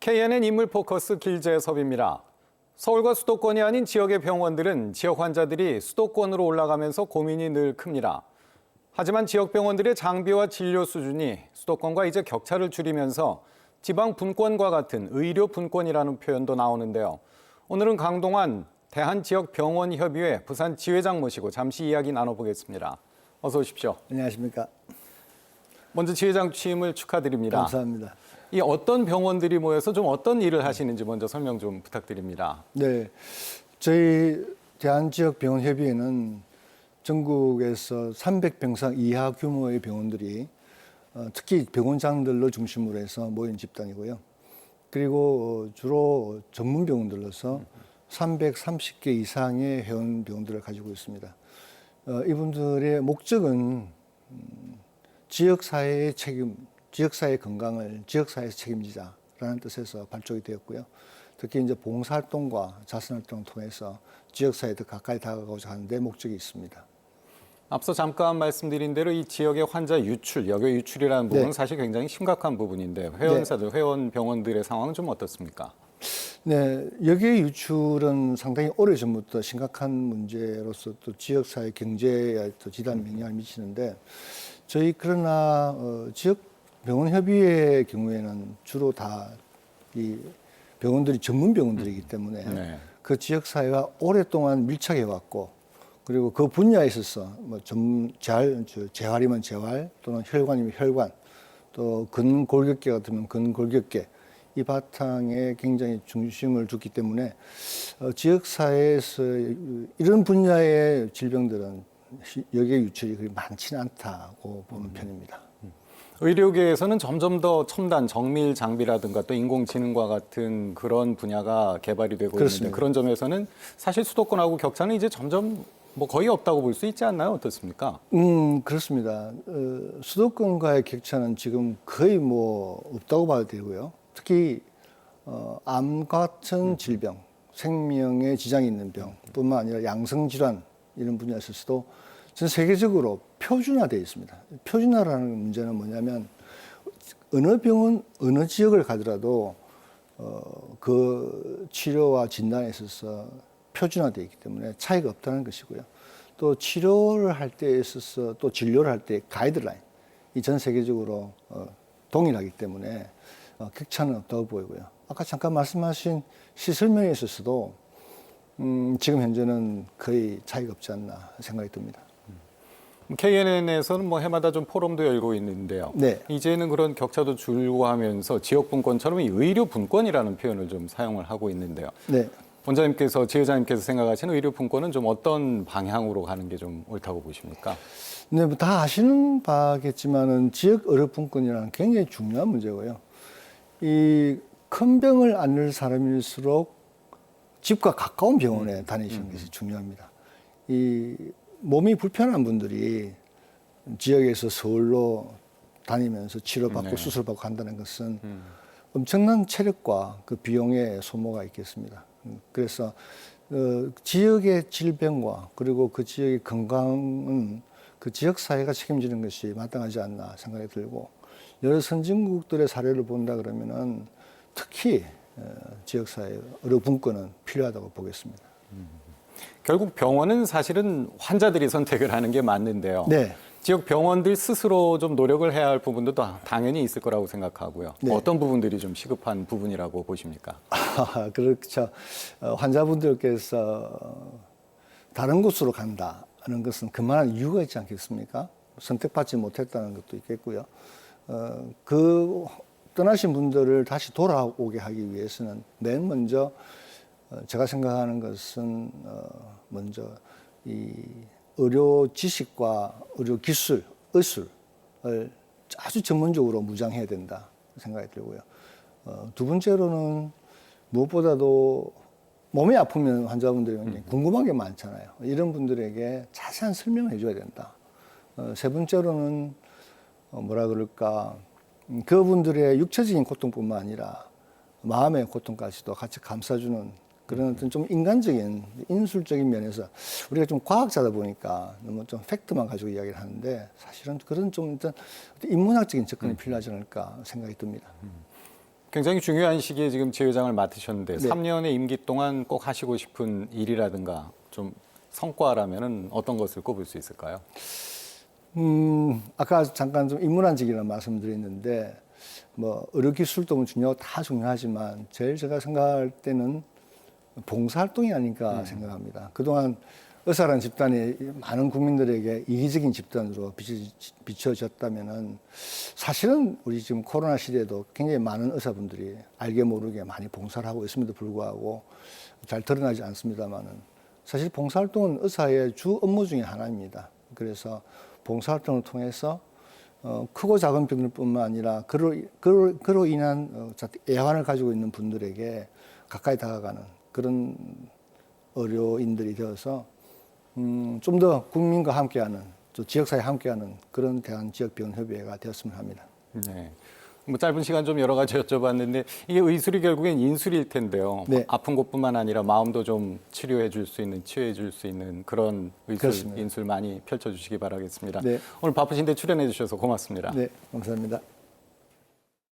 KNN 인물 포커스 길재섭입니다. 서울과 수도권이 아닌 지역의 병원들은 지역 환자들이 수도권으로 올라가면서 고민이 늘 큽니다. 하지만 지역 병원들의 장비와 진료 수준이 수도권과 이제 격차를 줄이면서 지방 분권과 같은 의료 분권이라는 표현도 나오는데요. 오늘은 강동환 대한지역병원협의회 부산 지회장 모시고 잠시 이야기 나눠보겠습니다. 어서 오십시오. 안녕하십니까. 먼저 지회장 취임을 축하드립니다. 감사합니다. 이 어떤 병원들이 모여서 좀 어떤 일을 하시는지 먼저 설명 좀 부탁드립니다. 네, 저희 대한지역병원협의회는 전국에서 300병상 이하 규모의 병원들이 특히 병원장들로 중심으로 해서 모인 집단이고요. 그리고 주로 전문 병원들로서 330개 이상의 회원 병원들을 가지고 있습니다. 이분들의 목적은 지역사회의 책임, 지역사회의 건강을 지역사회에서 책임지자라는 뜻에서 발족이 되었고요. 특히 이제 봉사활동과 자선활동을 통해서 지역사회에 더 가까이 다가가고자 하는 데 목적이 있습니다. 앞서 잠깐 말씀드린 대로 이 지역의 환자 유출, 여교 유출이라는 부분은 네. 사실 굉장히 심각한 부분인데 회원사들, 네. 회원 병원들의 상황은 좀 어떻습니까? 네, 여기의 유출은 상당히 오래전부터 심각한 문제로서 또 지역사회 경제에 또 지단 영향을 미치는데 그러나 지역 병원협의회의 경우에는 주로 다 이 병원들이 전문 병원들이기 때문에 네. 그 지역사회와 오랫동안 밀착해 왔고 그리고 그 분야에 있어서 뭐 재활이면 재활 또는 혈관이면 혈관 또 근골격계 같으면 근골격계 이 바탕에 굉장히 중심을 두기 때문에 지역사회에서 이런 분야의 질병들은 여기에 유출이 그리 많지는 않다고 보는 편입니다. 의료계에서는 점점 더 첨단 정밀 장비라든가 또 인공지능과 같은 그런 분야가 개발이 되고 그렇습니다. 있는데 그런 점에서는 사실 수도권하고 격차는 이제 점점 뭐 거의 없다고 볼 수 있지 않나요? 어떻습니까? 그렇습니다. 수도권과의 격차는 지금 거의 뭐 없다고 봐도 되고요. 특히 암 같은 질병, 생명에 지장이 있는 병뿐만 아니라 양성질환 이런 분야에서도 전 세계적으로 표준화되어 있습니다. 표준화라는 문제는 뭐냐면 어느 병원, 어느 지역을 가더라도 그 치료와 진단에 있어서 표준화되어 있기 때문에 차이가 없다는 것이고요. 또 치료를 할 때 있어서 또 진료를 할 때 가이드라인, 이 전 세계적으로 동일하기 때문에 격차는 없다고 보이고요. 아까 잠깐 말씀하신 시설면에 있어서도 지금 현재는 거의 차이가 없지 않나 생각이 듭니다. KNN에서는 뭐 해마다 좀 포럼도 열고 있는데요. 네. 이제는 그런 격차도 줄고 하면서 지역 분권처럼 이 의료 분권이라는 표현을 좀 사용을 하고 있는데요. 네. 원장님께서, 지회장님께서 생각하시는 의료 분권은 좀 어떤 방향으로 가는 게 좀 옳다고 보십니까? 네, 뭐 다 아시는 바겠지만은 지역 의료 분권이라는 굉장히 중요한 문제고요. 이 큰 병을 앓는 사람일수록 집과 가까운 병원에 다니시는 것이 중요합니다. 이 몸이 불편한 분들이 지역에서 서울로 다니면서 치료받고 네. 수술받고 간다는 것은 엄청난 체력과 그 비용의 소모가 있겠습니다. 그래서 지역의 질병과 그리고 그 지역의 건강은 그 지역 사회가 책임지는 것이 마땅하지 않나 생각이 들고 여러 선진국들의 사례를 본다 그러면은 특히 지역 사회 의료 분권은 필요하다고 보겠습니다. 결국 병원은 사실은 환자들이 선택을 하는 게 맞는데요. 네. 지역 병원들 스스로 좀 노력을 해야 할 부분도 당연히 있을 거라고 생각하고요. 네. 어떤 부분들이 좀 시급한 부분이라고 보십니까? 그렇죠. 환자분들께서 다른 곳으로 간다는 것은 그만한 이유가 있지 않겠습니까? 선택받지 못했다는 것도 있겠고요. 그 떠나신 분들을 다시 돌아오게 하기 위해서는 맨 먼저 제가 생각하는 것은 먼저 이 의료 지식과 의료 기술, 의술을 아주 전문적으로 무장해야 된다 생각이 들고요. 두 번째로는 무엇보다도 몸이 아프면 환자분들이 굉장히 궁금한 게 많잖아요. 이런 분들에게 자세한 설명을 해줘야 된다. 세 번째로는 뭐라 그럴까, 그분들의 육체적인 고통뿐만 아니라 마음의 고통까지도 같이 감싸주는 그런 어떤 좀 인간적인, 인술적인 면에서 우리가 좀 과학자다 보니까 너무 좀 팩트만 가지고 이야기를 하는데 사실은 그런 좀 일단 인문학적인 접근이 필요하지 않을까 생각이 듭니다. 굉장히 중요한 시기에 지금 지회장을 맡으셨는데 네. 3년의 임기 동안 꼭 하시고 싶은 일이라든가 좀 성과라면은 어떤 것을 꼽을 수 있을까요? 아까 잠깐 좀 인문한직이라는 말씀드렸는데 뭐 의료기술도 중요하고 다 중요하지만 제일 제가 생각할 때는 봉사활동이 아닐까 생각합니다. 그동안 의사라는 집단이 많은 국민들에게 이기적인 집단으로 비춰졌다면은 사실은 우리 지금 코로나 시대에도 굉장히 많은 의사분들이 알게 모르게 많이 봉사를 하고 있음에도 불구하고 잘 드러나지 않습니다만은 사실 봉사활동은 의사의 주 업무 중에 하나입니다. 그래서 봉사활동을 통해서 크고 작은 병들뿐만 아니라 그로 인한 애환을 가지고 있는 분들에게 가까이 다가가는 그런 의료인들이 되어서 좀 더 국민과 함께하는 또 지역사회 함께하는 그런 대한지역병원협의회가 되었으면 합니다. 네. 뭐 짧은 시간 좀 여러 가지 여쭤봤는데 이게 의술이 결국엔 인술일 텐데요. 네. 아픈 곳뿐만 아니라 마음도 좀 치료해 줄 수 있는, 치유해 줄 수 있는 그런 의술, 그렇습니다. 인술 많이 펼쳐주시기 바라겠습니다. 네. 오늘 바쁘신데 출연해 주셔서 고맙습니다. 네, 감사합니다.